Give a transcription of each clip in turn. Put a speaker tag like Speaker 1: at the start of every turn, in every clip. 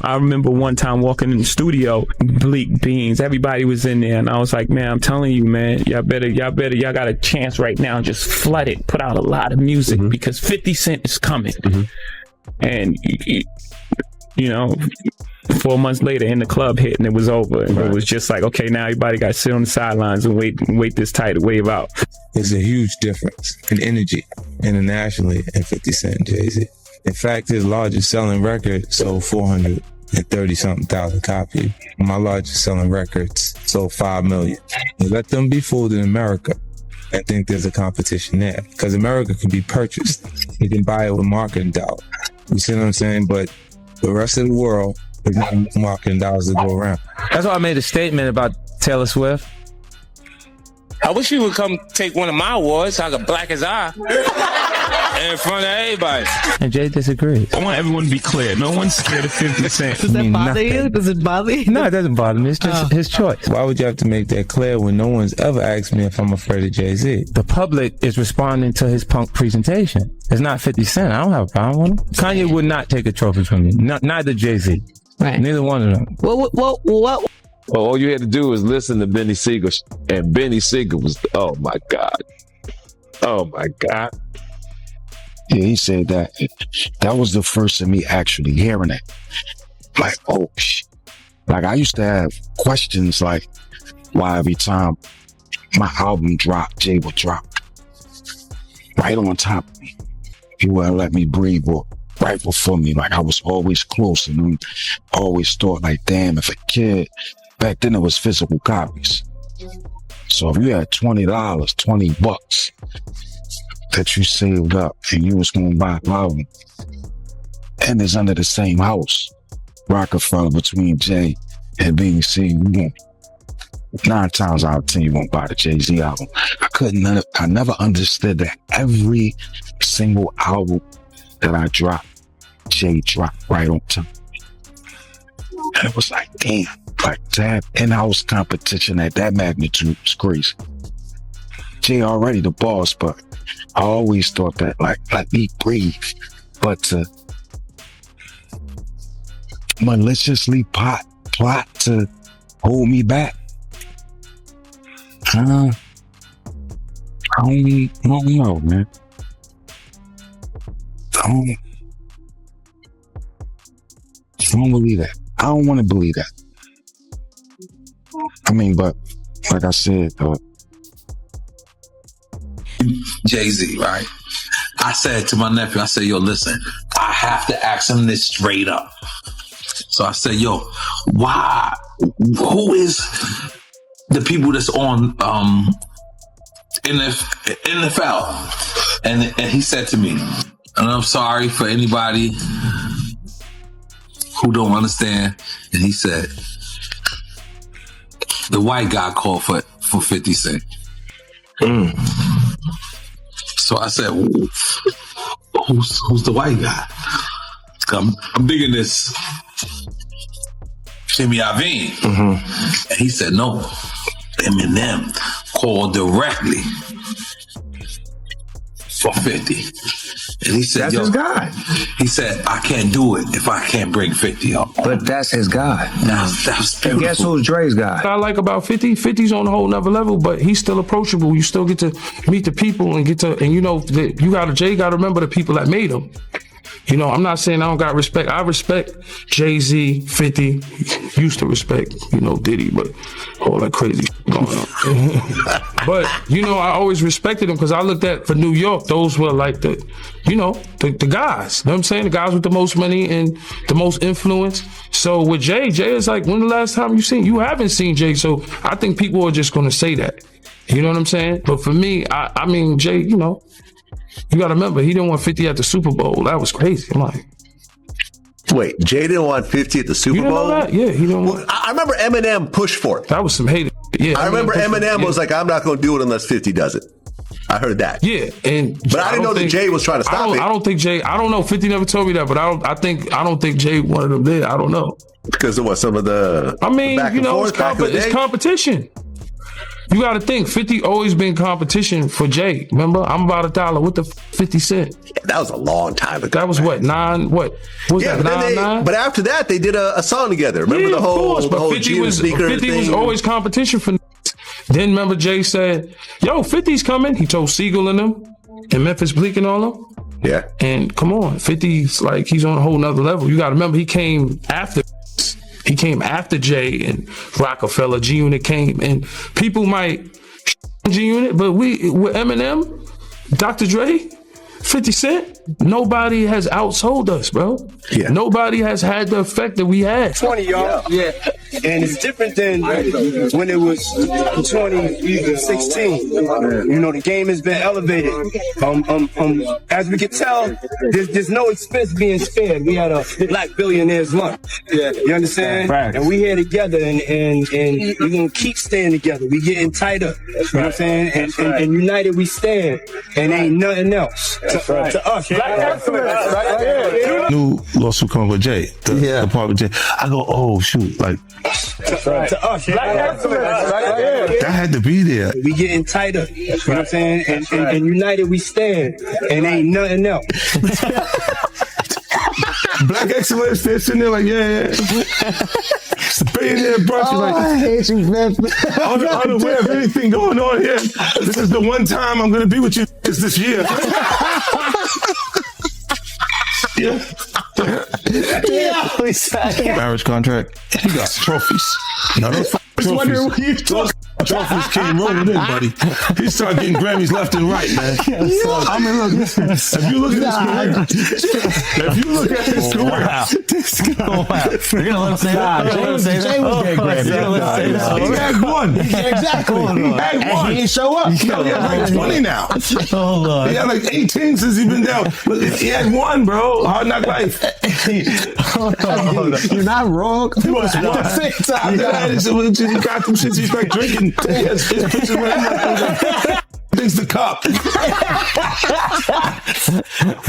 Speaker 1: I remember one time walking in the studio, Bleak Beans, everybody was in there, and I was like, man, I'm telling you, man, y'all got a chance right now, just flood it, put out a lot of music, because 50 Cent is coming. And, you know, 4 months later, In the Club hit, and it was over. And it was just like, okay, now everybody got to sit on the sidelines and wait this tidal wave out.
Speaker 2: There's a huge difference in energy internationally in 50 Cent and Jay-Z. In fact, his largest selling record sold 430-something thousand copies. My largest selling records sold 5 million. You let them be fooled in America. I think there's a competition there because America can be purchased. You can buy it with marketing dollars. You see what I'm saying? But the rest of the world, there's not enough marketing dollars to go around.
Speaker 3: That's why I made a statement about Taylor Swift.
Speaker 4: I wish you would come take one of my awards so I could black his eye in front of everybody.
Speaker 3: And Jay disagrees.
Speaker 1: I want everyone to be clear. No one's scared of 50 Cent.
Speaker 5: Does that bother you? Does it bother you?
Speaker 3: No, it doesn't bother me. It's just his choice.
Speaker 2: Why would you have to make that clear when no one's ever asked me if I'm afraid of Jay-Z?
Speaker 3: The public is responding to his punk presentation. It's not 50 Cent. I don't have a problem with him. Kanye would not take a trophy from me. Neither Jay-Z.
Speaker 5: Right.
Speaker 3: Neither one of them.
Speaker 5: What?
Speaker 6: Well, all you had to do was listen to Benny Siegel, and Benny Siegel was, oh my God. Oh my God.
Speaker 7: Yeah, he said that. That was the first of me actually hearing it. Like, oh, shit. Like, I used to have questions like, why every time my album dropped, Jay would drop right on top of me. He wouldn't let me breathe or right before me. Like, I was always close, and I always thought, like, damn, if a kid, back then it was physical copies. So if you had $20 that you saved up and you was going to buy an album, and it's under the same house, Rockefeller, between Jay and Beanie C, 9 times out of 10 you won't buy the Jay-Z album. I never understood that every single album that I dropped, Jay dropped right on top. And it was like, damn, like that in-house competition at that magnitude was crazy. Jay already the boss, but I always thought that, like, let me breathe. But to maliciously plot to hold me back, I don't know, man. I don't believe that. I don't want to believe that. I mean, but like I said,
Speaker 8: Jay-Z, right? I said to my nephew, I said, yo, listen, I have to ask him this straight up. So I said, yo, who is the people that's on NFL? And he said to me, and I'm sorry for anybody who don't understand. And he said, the white guy called for 50 Cent. So I said, who's the white guy? I'm digging this Jimmy Iovine. And he said, no, Eminem called directly for 50. And he said,
Speaker 9: that's his guy.
Speaker 8: He said, I can't do it if I can't bring 50 up.
Speaker 9: But that's his guy.
Speaker 8: That's beautiful.
Speaker 9: And guess who's Dre's guy?
Speaker 10: What I like about 50, 50's on a whole nother level, but he's still approachable. You still get to meet the people and you know, Jay got to remember the people that made him. You know, I'm not saying I don't got respect. I respect Jay-Z, 50, used to respect, you know, Diddy, but all that crazy going on. But, you know, I always respected him because I looked at, for New York, those were like the guys. You know what I'm saying? The guys with the most money and the most influence. So with Jay is like, when the last time you haven't seen Jay, so I think people are just going to say that. You know what I'm saying? But for me, I mean, Jay, you know, you got to remember, he didn't want 50 at the Super Bowl. That was crazy. I'm like,
Speaker 11: wait, Jay didn't want 50 at the Super Bowl?
Speaker 10: Know that? Yeah, he didn't want.
Speaker 11: I remember Eminem pushed for it.
Speaker 10: That was some hate. Yeah,
Speaker 11: I remember Eminem was like, I'm not going to do it unless 50 does it. I heard that.
Speaker 10: Yeah,
Speaker 11: but I didn't know that Jay was trying to stop it.
Speaker 10: I don't think Jay. I don't know. 50 never told me that, but I don't think Jay wanted him there. I don't know
Speaker 11: because of what some of the.
Speaker 10: I mean, you know, it's competition. You got to think, 50 always been competition for Jay. Remember, I'm about $1 with the 50 Cent.
Speaker 11: Yeah, that was a long time ago.
Speaker 10: That was what, 9? What was that? 9?
Speaker 11: But after that, they did a song together. Remember the whole,
Speaker 10: of course, but 50 was always competition for. Then remember Jay said, "Yo, 50's coming." He told Siegel and them, and Memphis Bleak and all them.
Speaker 11: Yeah.
Speaker 10: And come on, 50's like he's on a whole nother level. You got to remember he came after. He came after Jay and Rockefeller. G Unit came, and people might G Unit, but with Eminem, Dr. Dre, 50 Cent, nobody has outsold us, bro.
Speaker 11: Yeah.
Speaker 10: Nobody has had the effect that we had.
Speaker 12: 20, y'all. Yeah. And it's different than when it was 2016. You know, the game has been elevated. As we can tell, there's no expense being spared. We had a Black Billionaires lunch. Yeah. You understand? Right. And we here together, and we're gonna keep staying together. We getting tighter. You know what I'm saying? And united we stand. And ain't nothing else. To us.
Speaker 13: New lawsuit coming with Jay. The part with Jay. I go, oh shoot, like
Speaker 12: to us.
Speaker 13: that had to be there.
Speaker 12: We getting tighter. You know what I'm saying? And united we stand. And ain't nothing else.
Speaker 13: Black excellence, they're sitting there like, yeah. It's a billionaire brunch.
Speaker 14: Oh,
Speaker 13: Like,
Speaker 14: I hate you, man.
Speaker 13: unaware of anything going on here. This is the one time I'm going to be with you this year. Yeah. Marriage contract. He got trophies. Now those trophies came rolling in, buddy. He started getting Grammys left and right, man. I mean, look, if you look at his career,
Speaker 14: You're gonna let him say that. Jay was getting Grammys.
Speaker 13: He had one.
Speaker 14: Exactly.
Speaker 13: He had one.
Speaker 14: He didn't show up.
Speaker 13: He had like 20 now. He had like 18 since he's been down. Look, he had one, bro. Hard Knock Life.
Speaker 14: You're not wrong.
Speaker 13: He was one. He got them shits. He's like drinking. His picture thinks the cup.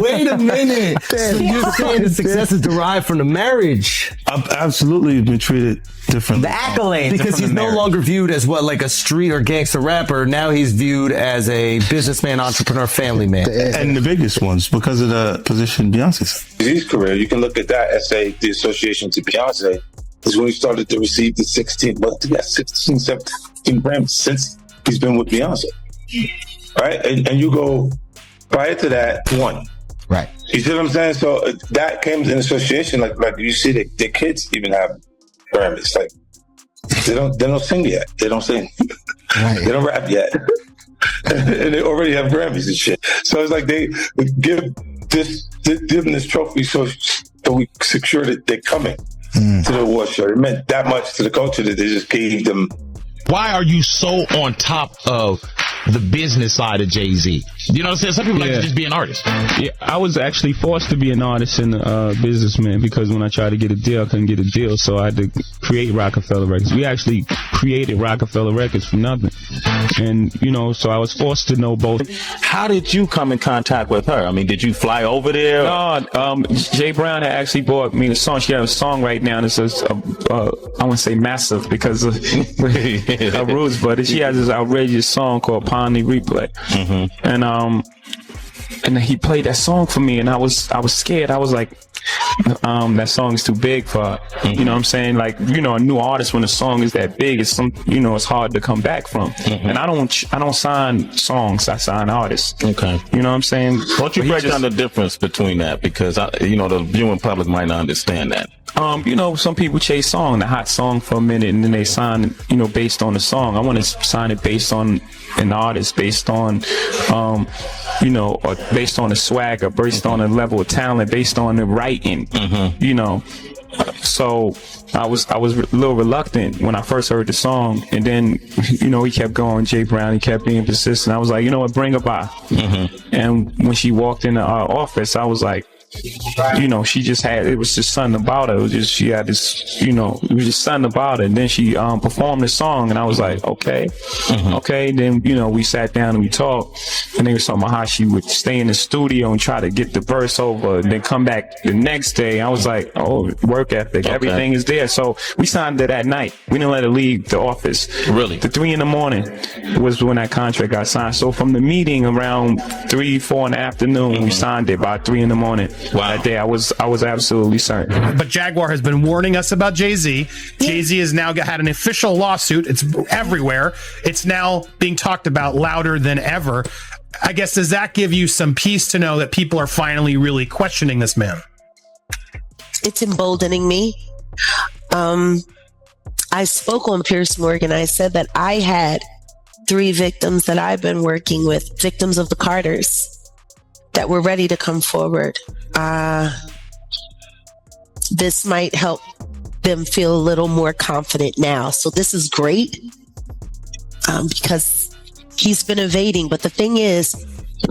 Speaker 14: Wait a minute. So you're saying the success is derived from the marriage?
Speaker 13: I've absolutely been treated differently.
Speaker 14: The accolades. Because he's no longer viewed as what, like a street or gangster rapper. Now he's viewed as a businessman, entrepreneur, family man.
Speaker 13: And the biggest ones because of the position Beyonce's.
Speaker 2: His career, you can look at that as say the association to Beyonce is when he started to receive the 16 Grammys since he's been with Beyonce. Right? And you go prior to that, one.
Speaker 14: Right.
Speaker 2: You see what I'm saying? So that came in association, like you see the kids even have Grammys. Like they don't sing yet. They don't sing. Right. They don't rap yet. And they already have Grammys and shit. So it's like they give them this trophy so we secure that they're coming to the award show. It meant that much to the culture that they just gave them.
Speaker 15: Why are you so on top of the business side of Jay-Z? You know what I'm saying? Some people like to just be an artist.
Speaker 1: Yeah, I was actually forced to be an artist and a businessman because when I tried to get a deal, I couldn't get a deal. So I had to create Rockefeller Records. We actually created Rockefeller Records from nothing. And, so I was forced to know both.
Speaker 16: How did you come in contact with her? I mean, did you fly over there?
Speaker 1: No, Jay Brown had actually bought me the song. She has a song right now that says, I want to say massive because of her roots, but she has this outrageous song called Pound the Replay. Mm-hmm. And he played that song for me, and I was scared. I was like, that song is too big for her. Mm-hmm. You know what I'm saying? Like, a new artist when a song is that big, it's it's hard to come back from. Mm-hmm. And I don't sign songs, I sign artists.
Speaker 16: Okay.
Speaker 1: You know what I'm saying?
Speaker 16: Why don't you break down the difference between that? Because the viewing public might not understand that.
Speaker 1: Some people chase the hot song for a minute, and then they sign, based on the song. I want to sign it based on an artist, based on, or based on the swagger, based on the level of talent, based on the writing, So I was a little reluctant when I first heard the song, and then, he kept going, Jay Brown, he kept being persistent. I was like, bring her by. Mm-hmm. And when she walked into our office, I was like, you know, she just had, it was just something about her. It was just, she had this, you know, it was just something about her. And then she performed the song, and I was like, okay. Then, you know, we sat down and we talked, and they were talking about how she would stay in the studio and try to get the verse over, and then come back the next day. I was like, oh, work ethic, everything is there. So we signed it that night. We didn't let her leave the office.
Speaker 16: Really?
Speaker 1: The 3 a.m. was when that contract got signed. So from the meeting around 3, 4 in the afternoon, we signed it by 3 a.m. Wow. That day, I was absolutely certain.
Speaker 17: But Jaguar has been warning us about Jay-Z. Jay-Z has now had an official lawsuit. It's everywhere. It's now being talked about louder than ever. I guess, does that give you some peace to know that people are finally really questioning this man?
Speaker 18: It's emboldening me. I spoke on Piers Morgan. I said that I had 3 victims that I've been working with, victims of the Carters, that were ready to come forward. This might help them feel a little more confident now. So this is great because he's been evading. But the thing is,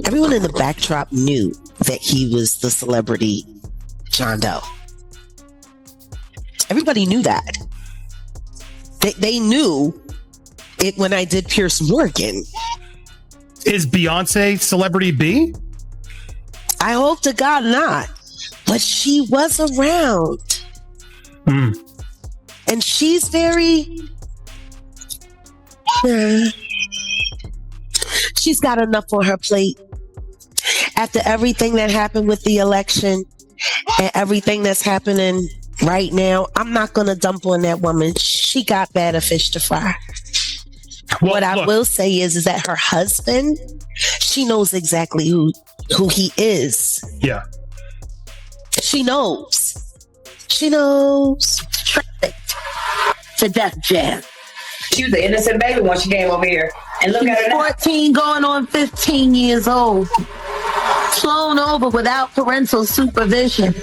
Speaker 18: everyone in the backdrop knew that he was the celebrity John Doe. Everybody knew that. They knew it when I did Piers Morgan.
Speaker 17: Is Beyonce celebrity B?
Speaker 18: I hope to God not. But she was around. And she's very... she's got enough on her plate. After everything that happened with the election and everything that's happening right now, I'm not going to dump on that woman. She got better fish to fry.
Speaker 17: Well,
Speaker 18: what I will say is that her husband, she knows exactly who he is.
Speaker 17: Yeah.
Speaker 18: She knows. She knows. To Def Jam.
Speaker 19: She was an innocent baby when she came over here. And look at her now.
Speaker 20: 14 going on 15 years old. Flown over without parental supervision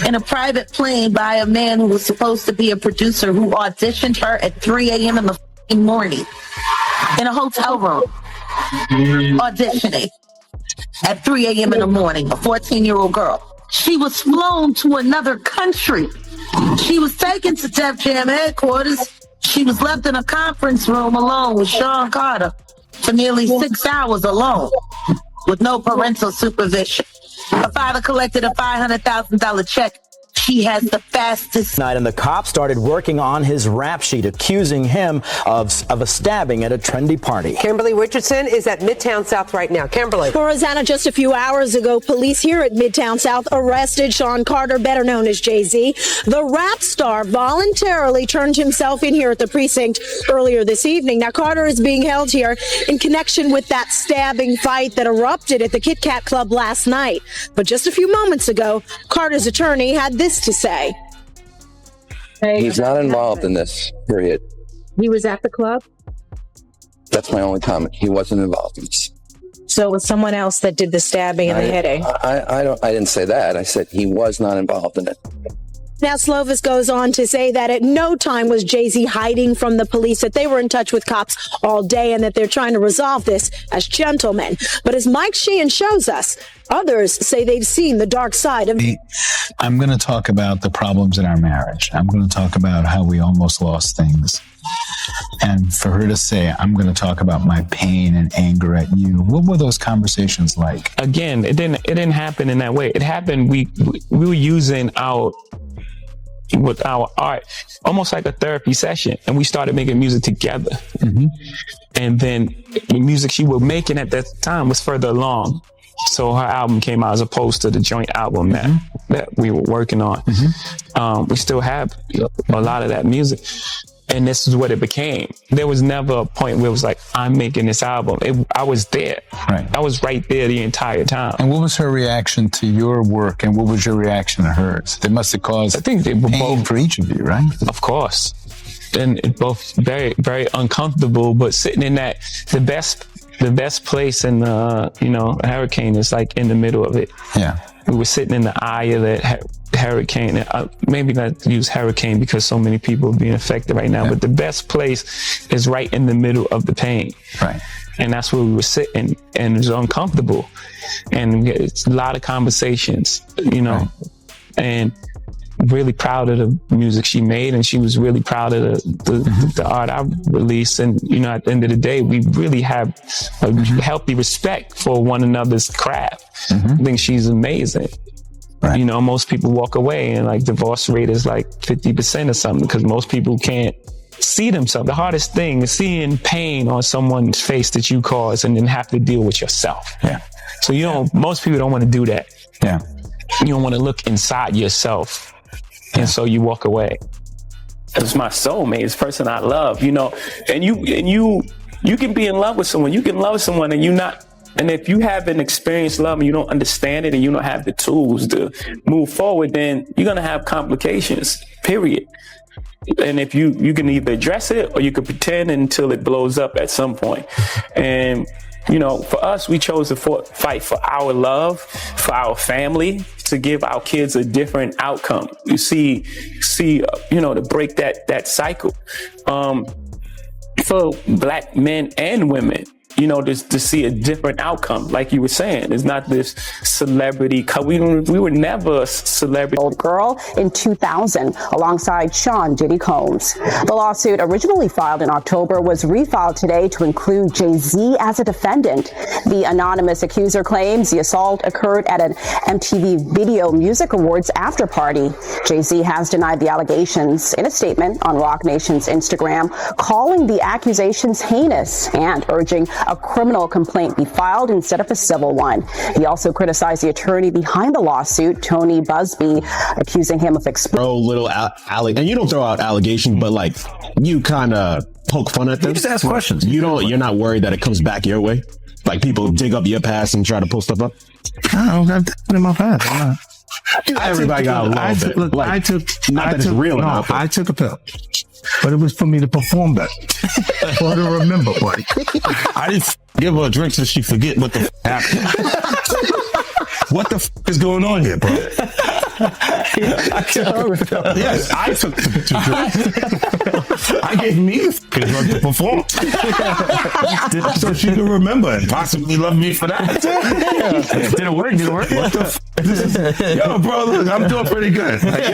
Speaker 20: in a private plane by a man who was supposed to be a producer who auditioned her at 3 a.m. in the morning in a hotel room. Auditioning at 3 a.m. in the morning, a 14-year-old girl. She was flown to another country. She was taken to Def Jam headquarters. She was left in a conference room alone with Sean Carter for nearly 6 hours alone with no parental supervision. Her father collected a $500,000 check. She has the fastest
Speaker 21: night, and the cops started working on his rap sheet, accusing him of a stabbing at a trendy party.
Speaker 22: Kimberly Richardson is at Midtown South right now. Kimberly.
Speaker 23: For Rosanna, just a few hours ago, police here at Midtown South arrested Sean Carter, better known as Jay-Z. The rap star voluntarily turned himself in here at the precinct earlier this evening. Now, Carter is being held here in connection with that stabbing fight that erupted at the Kit Kat Club last night. But just a few moments ago, Carter's attorney had this to say.
Speaker 24: He's not involved in this, period.
Speaker 23: He was at the club?
Speaker 24: That's my only comment. He wasn't involved in this.
Speaker 23: So it was someone else that did the stabbing and the hitting?
Speaker 24: I didn't say that. I said he was not involved in it.
Speaker 23: Now, Slovis goes on to say that at no time was Jay-Z hiding from the police, that they were in touch with cops all day and that they're trying to resolve this as gentlemen. But as Mike Sheehan shows us, others say they've seen the dark side of...
Speaker 25: I'm going to talk about the problems in our marriage. I'm going to talk about how we almost lost things. And for her to say, I'm going to talk about my pain and anger at you. What were those conversations like?
Speaker 1: Again, it didn't happen in that way. It happened, we were using with our art, almost like a therapy session, and we started making music together. And then the music she was making at that time was further along, so her album came out as opposed to the joint album that we were working on. We still have a lot of that music, and this is what it became. There was never a point where it was like, I'm making this album. I was there.
Speaker 25: Right.
Speaker 1: I was right there the entire time.
Speaker 25: And what was her reaction to your work, and what was your reaction to hers? They must have caused, I think, they were pain both for each of you, right?
Speaker 1: Of course. And both very, very uncomfortable, but sitting in that, the best place in a hurricane is like in the middle of it.
Speaker 25: Yeah.
Speaker 1: we were sitting in the eye of the hurricane. Maybe not use hurricane because so many people are being affected right now, but the best place is right in the middle of the pain.
Speaker 21: Right.
Speaker 1: And that's where we were sitting, and it was uncomfortable. And it's a lot of conversations, you know, and really proud of the music she made, and she was really proud of the art I released. And, you know, at the end of the day, we really have a healthy respect for one another's craft. I think she's amazing. Right. You know, most people walk away and like divorce rate is like 50% or something because most people can't see themselves. The hardest thing is seeing pain on someone's face that you caused and then have to deal with yourself.
Speaker 21: Yeah.
Speaker 1: So you don't, most people don't want to do that.
Speaker 21: Yeah.
Speaker 1: You don't want to look inside yourself. And so you walk away. It's my soulmate. It's the person I love, you know, and you can be in love with someone. You can love someone and and if you haven't experienced love and you don't understand it and you don't have the tools to move forward, then you're going to have complications, period. And if you can either address it or you can pretend until it blows up at some point. And, you know, for us, we chose to fight for our love, for our family, to give our kids a different outcome. You see, you know, to break that cycle. For Black men and women, you know, to see a different outcome. Like you were saying, it's not this celebrity. We were never a celebrity.
Speaker 3: Old girl in 2000 alongside Sean Diddy Combs. The lawsuit, originally filed in October, was refiled today to include Jay-Z as a defendant. The anonymous accuser claims the assault occurred at an MTV Video Music Awards after party. Jay-Z has denied the allegations in a statement on Roc Nation's Instagram, calling the accusations heinous and urging a criminal complaint be filed instead of a civil one. He also criticized the attorney behind the lawsuit, Tony Busby, accusing him of
Speaker 4: and you don't throw out allegations, but like you kind of poke fun at them.
Speaker 21: You just ask questions.
Speaker 4: You're not worried that it comes back your way. Like people dig up your past and try to pull stuff up.
Speaker 13: I don't have that in my past. I'm not.
Speaker 4: Everybody got a little bit.
Speaker 13: Look,
Speaker 4: like,
Speaker 13: I took
Speaker 4: I
Speaker 13: took a pill. But it was for me to perform better. For her to remember, buddy.
Speaker 4: I didn't give her a drink so she forget what the happened. What the is going on here, bro? Yes, I took the drink. I gave me the drug to perform. So she can remember and possibly love me for that.
Speaker 21: Did it work?
Speaker 4: What the yo, bro, look, I'm doing pretty good. Like,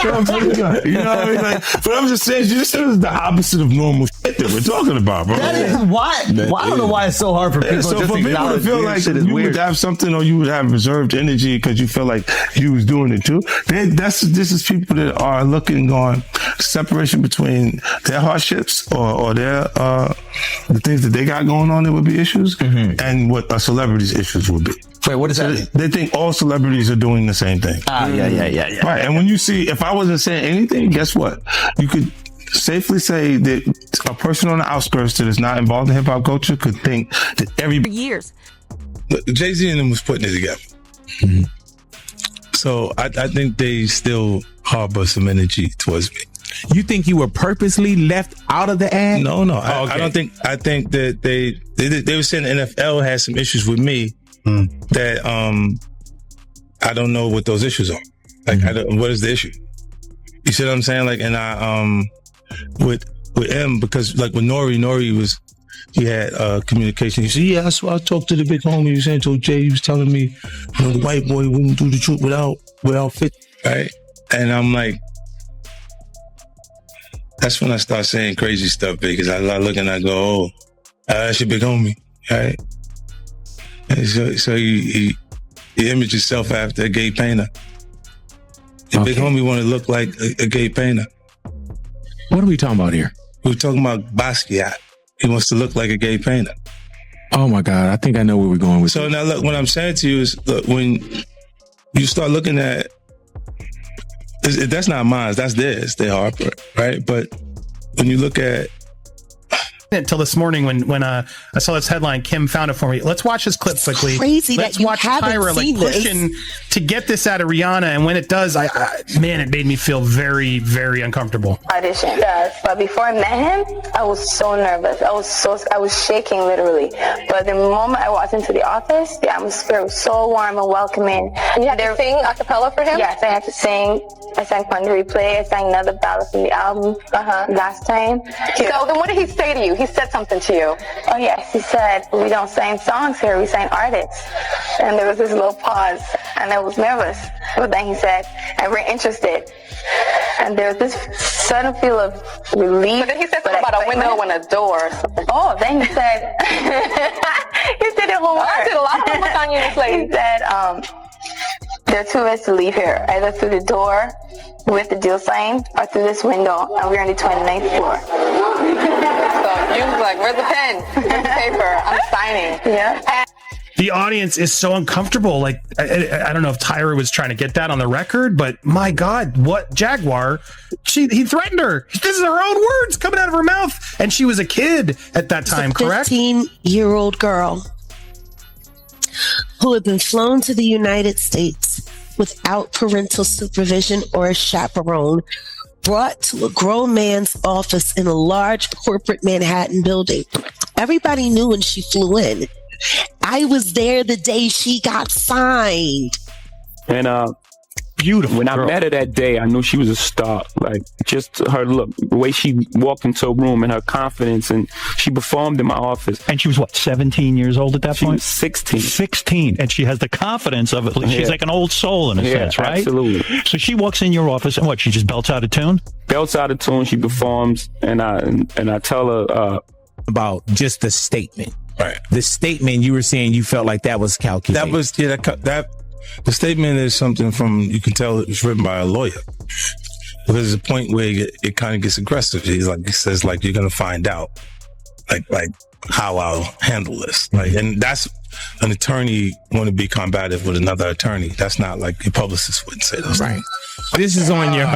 Speaker 4: I'm pretty good. You know what I mean? Like, but I'm just saying, this is the opposite of normal shit that we're talking about, bro.
Speaker 21: That is why. I don't know why it's so hard for people
Speaker 4: so
Speaker 21: just
Speaker 4: for
Speaker 21: to
Speaker 4: people to feel like you would have something or you would have reserved energy because you feel like you was doing it too. This is people that are looking on separation between their hardships or their the things that they got going on that would be issues and what a celebrity's issues would be.
Speaker 21: Wait, what is that?
Speaker 4: They think all celebrities are doing the same thing.
Speaker 21: Yeah.
Speaker 4: Right, and when you see, if I wasn't saying anything, guess what? You could safely say that a person on the outskirts that is not involved in hip hop culture could think that every
Speaker 5: years.
Speaker 2: Jay-Z and them was putting it together. So I think they still harbor some energy towards me.
Speaker 6: You think you were purposely left out of the ad?
Speaker 2: No. I don't think. I think that they were saying the NFL has some issues with me that I don't know what those issues are. Like, what is the issue? You see what I'm saying? Like, and I with M, because like with Nori he had communication. He said, yeah, that's why I talked to the big homie. He was saying to Jay, he was telling me, you know, the white boy wouldn't do the truth without fit, right? And I'm like, that's when I start saying crazy stuff, because I look and I go, oh, that's your big homie, right? And so he imaged himself after a gay painter. The big homie want to look like a gay painter.
Speaker 6: What are we talking about here?
Speaker 2: We're talking about Basquiat. He wants to look like a gay painter.
Speaker 6: Oh my God, I think I know where we're going with
Speaker 2: So now look, what I'm saying to you is, look, when you start looking at, that's not mine, that's theirs, they Harper, right? But when you look at
Speaker 17: until this morning when I saw this headline. Kim found it for me. Let's watch this clip quickly.
Speaker 18: Crazy
Speaker 17: Let's
Speaker 18: that you
Speaker 17: watch
Speaker 18: haven't
Speaker 17: Tyra
Speaker 18: seen
Speaker 17: pushing to get this out of Rihanna, and when it does, man, it made me feel very, very uncomfortable.
Speaker 5: Audition does, but before I met him, I was so nervous. I was shaking literally. But the moment I walked into the office, the atmosphere was so warm and welcoming.
Speaker 22: You had to sing a cappella for him?
Speaker 5: Yes, I had to sing. I sang Fun to Replay. I sang another ballad from the album last time.
Speaker 22: So then what did he say to you? He said something to you.
Speaker 5: Oh yes, he said, we don't sing songs here, we sing artists. And there was this little pause, and I was nervous. But then he said, and we're interested. And there was this sudden feel of relief.
Speaker 22: But then he said something about a window and a door or something.
Speaker 5: Oh, then he said, he said it one more.
Speaker 22: I did a lot of homework on you, this lady.
Speaker 5: He said, there are two ways to leave here, either through the door with the deal sign or through this window, and we're on the 29th floor.
Speaker 22: So you was like, where's the pen? Where's the paper? I'm signing.
Speaker 5: Yeah.
Speaker 17: The audience is so uncomfortable. Like, I don't know if Tyra was trying to get that on the record, but my God, what Jaguar? He threatened her. This is her own words coming out of her mouth, and she was a kid at that time, correct?
Speaker 18: 15-year-old girl who had been flown to the United States without parental supervision or a chaperone, brought to a grown man's office in a large corporate Manhattan building. Everybody knew when she flew in. I was there the day she got signed.
Speaker 1: And
Speaker 17: beautiful.
Speaker 1: When I met her that day, I knew she was a star. Like, just her look, the way she walked into a room and her confidence, and she performed in my office.
Speaker 7: And she was what, 17 years old at that
Speaker 1: She
Speaker 7: point?
Speaker 1: was 16.
Speaker 7: 16, and she has the confidence of it. She's
Speaker 1: Yeah.
Speaker 7: like an old soul in a sense, right?
Speaker 1: Absolutely.
Speaker 7: So she walks in your office and what? She just belts out a tune.
Speaker 1: Belts out a tune. She performs, and I tell her
Speaker 8: about just the statement.
Speaker 2: Right.
Speaker 8: The statement you were saying you felt like that was calculated.
Speaker 2: That was that the statement is something from, you can tell it's written by a lawyer. But there's a point where it kind of gets aggressive. He says like, you're gonna find out like how I'll handle this. Like, and that's an attorney want to be combative with another attorney. That's not like your publicist wouldn't say those things.
Speaker 8: This is on your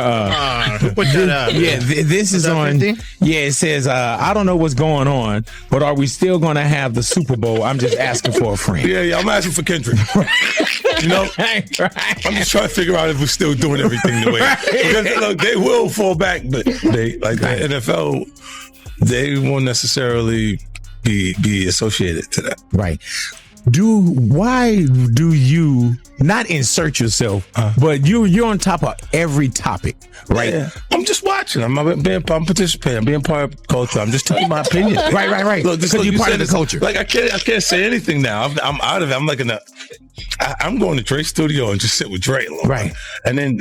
Speaker 8: this is on 50? Yeah, it says I don't know what's going on, but are we still gonna have the Super Bowl? I'm just asking for a friend.
Speaker 2: Yeah, I'm asking for Kendrick. You know, I'm just trying to figure out if we're still doing everything the way. Because look, they will fall back, but they like the NFL, they won't necessarily be associated to that.
Speaker 8: Right. Why do you not insert yourself, but you're on top of every topic, right?
Speaker 2: Yeah. I'm just watching. I'm participating. I'm being part of culture. I'm just telling my opinion.
Speaker 8: Right.
Speaker 2: Look,
Speaker 8: Because you're part of the culture.
Speaker 2: Like I can't say anything now. I'm out of it. I'm like I'm going to Dre's studio and just sit with Dre alone.
Speaker 8: Right.
Speaker 2: And then,